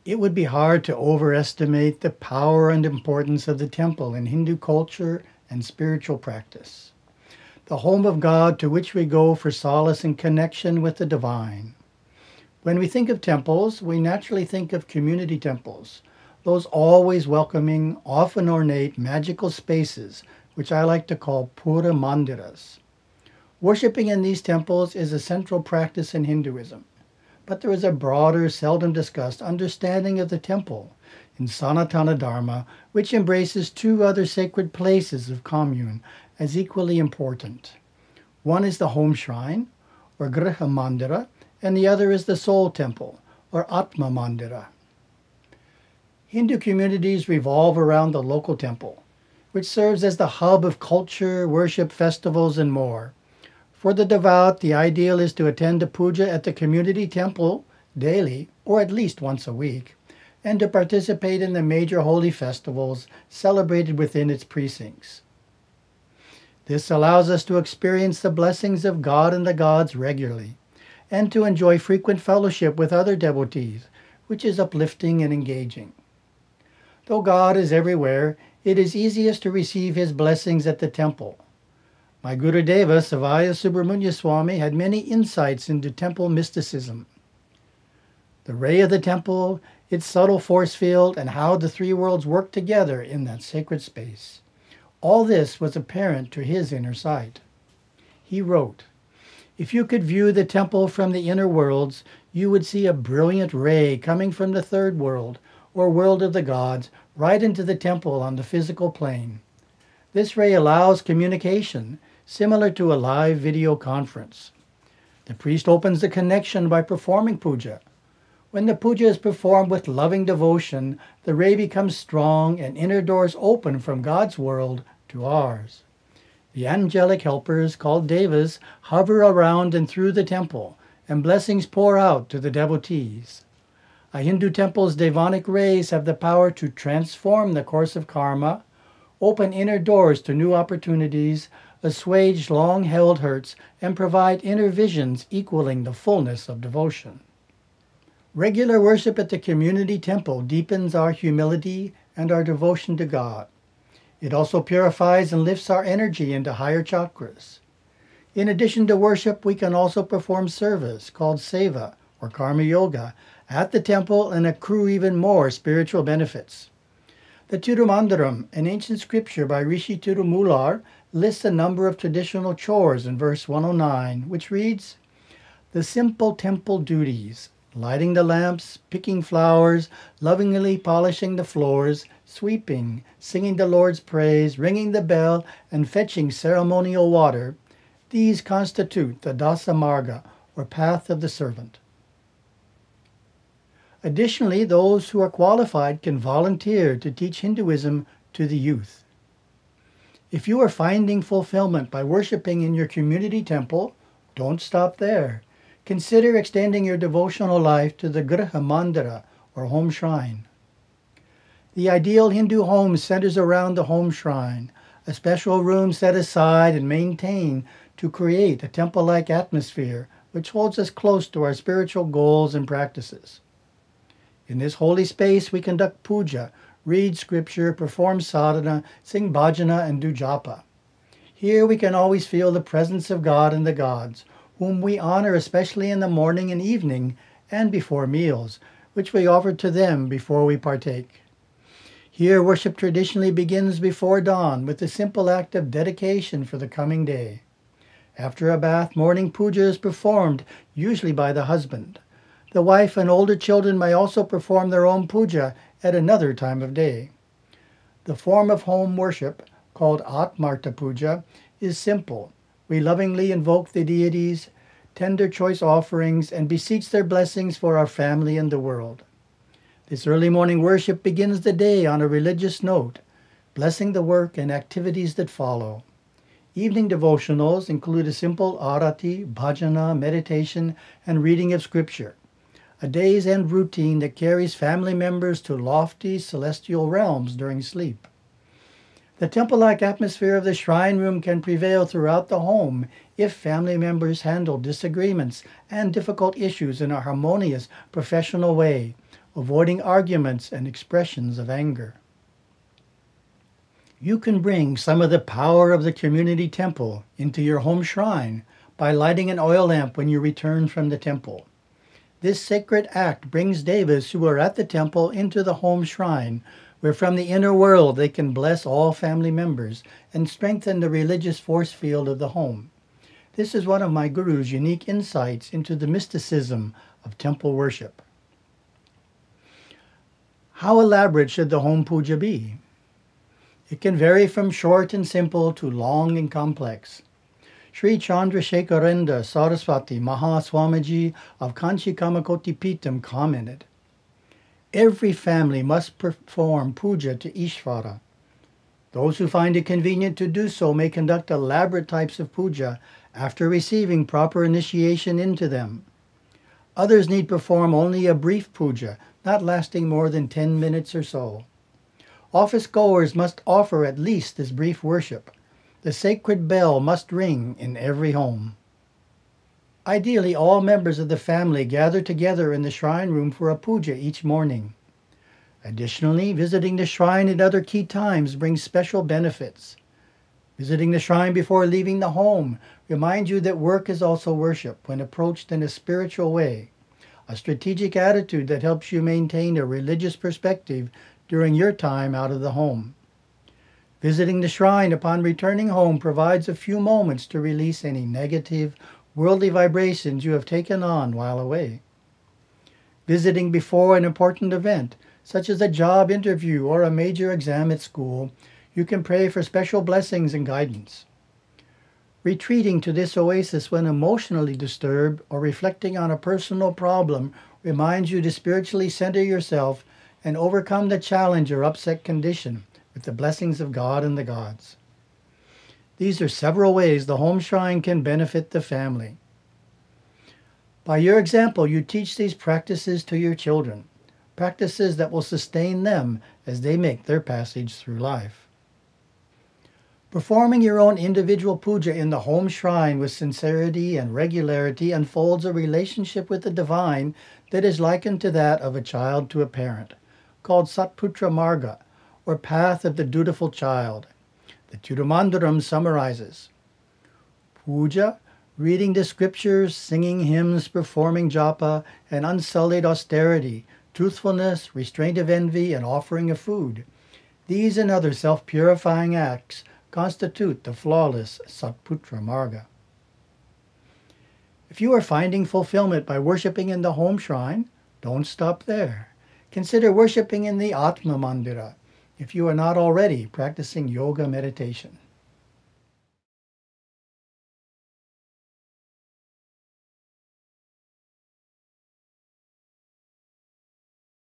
It would be hard to overestimate the power and importance of the temple in Hindu culture and spiritual practice, the home of God to which we go for solace and connection with the divine. When we think of temples, we naturally think of community temples, those always welcoming, often ornate, magical spaces, which I like to call pura mandiras. Worshipping in these temples is a central practice in Hinduism, but there is a broader, seldom discussed understanding of the temple in Sanatana Dharma, which embraces two other sacred places of commune as equally important. One is the home shrine, or griha mandira, and the other is the soul temple, or atma mandira. Hindu communities revolve around the local temple, which serves as the hub of culture, worship, festivals, and more. For the devout, the ideal is to attend a puja at the community temple daily, or at least once a week, and to participate in the major holy festivals celebrated within its precincts. This allows us to experience the blessings of God and the gods regularly, and to enjoy frequent fellowship with other devotees, which is uplifting and engaging. Though God is everywhere, it is easiest to receive his blessings at the temple. My Gurudeva, Savaya Subramanya Swami, had many insights into temple mysticism. The ray of the temple, its subtle force field, and how the three worlds work together in that sacred space. All this was apparent to his inner sight. He wrote, "If you could view the temple from the inner worlds, you would see a brilliant ray coming from the third world, or world of the gods, right into the temple on the physical plane. This ray allows communication, similar to a live video conference. The priest opens the connection by performing puja. When the puja is performed with loving devotion, the ray becomes strong and inner doors open from God's world to ours. The angelic helpers, called devas, hover around and through the temple, and blessings pour out to the devotees. A Hindu temple's devonic rays have the power to transform the course of karma, open inner doors to new opportunities, assuage long-held hurts, and provide inner visions equaling the fullness of devotion. Regular worship at the community temple deepens our humility and our devotion to God. It also purifies and lifts our energy into higher chakras. In addition to worship, we can also perform service, called seva, or karma yoga, at the temple and accrue even more spiritual benefits. The Tirumandaram, an ancient scripture by Rishi Tirumular, lists a number of traditional chores in verse 109, which reads, "The simple temple duties, lighting the lamps, picking flowers, lovingly polishing the floors, sweeping, singing the Lord's praise, ringing the bell, and fetching ceremonial water, these constitute the dasa marga, or path of the servant." Additionally, those who are qualified can volunteer to teach Hinduism to the youth. If you are finding fulfillment by worshiping in your community temple, don't stop there. Consider extending your devotional life to the griha mandira, or home shrine. The ideal Hindu home centers around the home shrine, a special room set aside and maintained to create a temple-like atmosphere which holds us close to our spiritual goals and practices. In this holy space, we conduct puja, read scripture, perform sadhana, sing bhajana, and do japa. Here we can always feel the presence of God and the gods, whom we honor especially in the morning and evening and before meals, which we offer to them before we partake. Here worship traditionally begins before dawn with the simple act of dedication for the coming day. After a bath, morning puja is performed, usually by the husband. The wife and older children may also perform their own puja at another time of day. The form of home worship, called Atmarta Puja, is simple. We lovingly invoke the deities, tender choice offerings, and beseech their blessings for our family and the world. This early morning worship begins the day on a religious note, blessing the work and activities that follow. Evening devotionals include a simple arati, bhajana, meditation, and reading of scripture, a day's end routine that carries family members to lofty celestial realms during sleep. The temple-like atmosphere of the shrine room can prevail throughout the home if family members handle disagreements and difficult issues in a harmonious, professional way, avoiding arguments and expressions of anger. You can bring some of the power of the community temple into your home shrine by lighting an oil lamp when you return from the temple. This sacred act brings devas who are at the temple into the home shrine, where from the inner world they can bless all family members and strengthen the religious force field of the home. This is one of my guru's unique insights into the mysticism of temple worship. How elaborate should the home puja be? It can vary from short and simple to long and complex. Sri Chandrasekharendra Saraswati Mahaswamiji of Kanchi Kamakoti Pitam commented, "Every family must perform puja to Ishvara. Those who find it convenient to do so may conduct elaborate types of puja after receiving proper initiation into them. Others need perform only a brief puja, not lasting more than 10 minutes or so. Office goers must offer at least this brief worship. The sacred bell must ring in every home." Ideally, all members of the family gather together in the shrine room for a puja each morning. Additionally, visiting the shrine at other key times brings special benefits. Visiting the shrine before leaving the home reminds you that work is also worship when approached in a spiritual way, a strategic attitude that helps you maintain a religious perspective during your time out of the home. Visiting the shrine upon returning home provides a few moments to release any negative, worldly vibrations you have taken on while away. Visiting before an important event, such as a job interview or a major exam at school, you can pray for special blessings and guidance. Retreating to this oasis when emotionally disturbed or reflecting on a personal problem reminds you to spiritually center yourself and overcome the challenge or upset condition with the blessings of God and the gods. These are several ways the home shrine can benefit the family. By your example, you teach these practices to your children, practices that will sustain them as they make their passage through life. Performing your own individual puja in the home shrine with sincerity and regularity unfolds a relationship with the divine that is likened to that of a child to a parent, called Satputra Marga, or path of the dutiful child. The Tirumandaram summarizes: puja, reading the scriptures, singing hymns, performing japa, and unsullied austerity, truthfulness, restraint of envy, and offering of food. These and other self-purifying acts constitute the flawless Satputra Marga. If you are finding fulfillment by worshiping in the home shrine, don't stop there. Consider worshiping in the Atma mandira if you are not already practicing yoga meditation.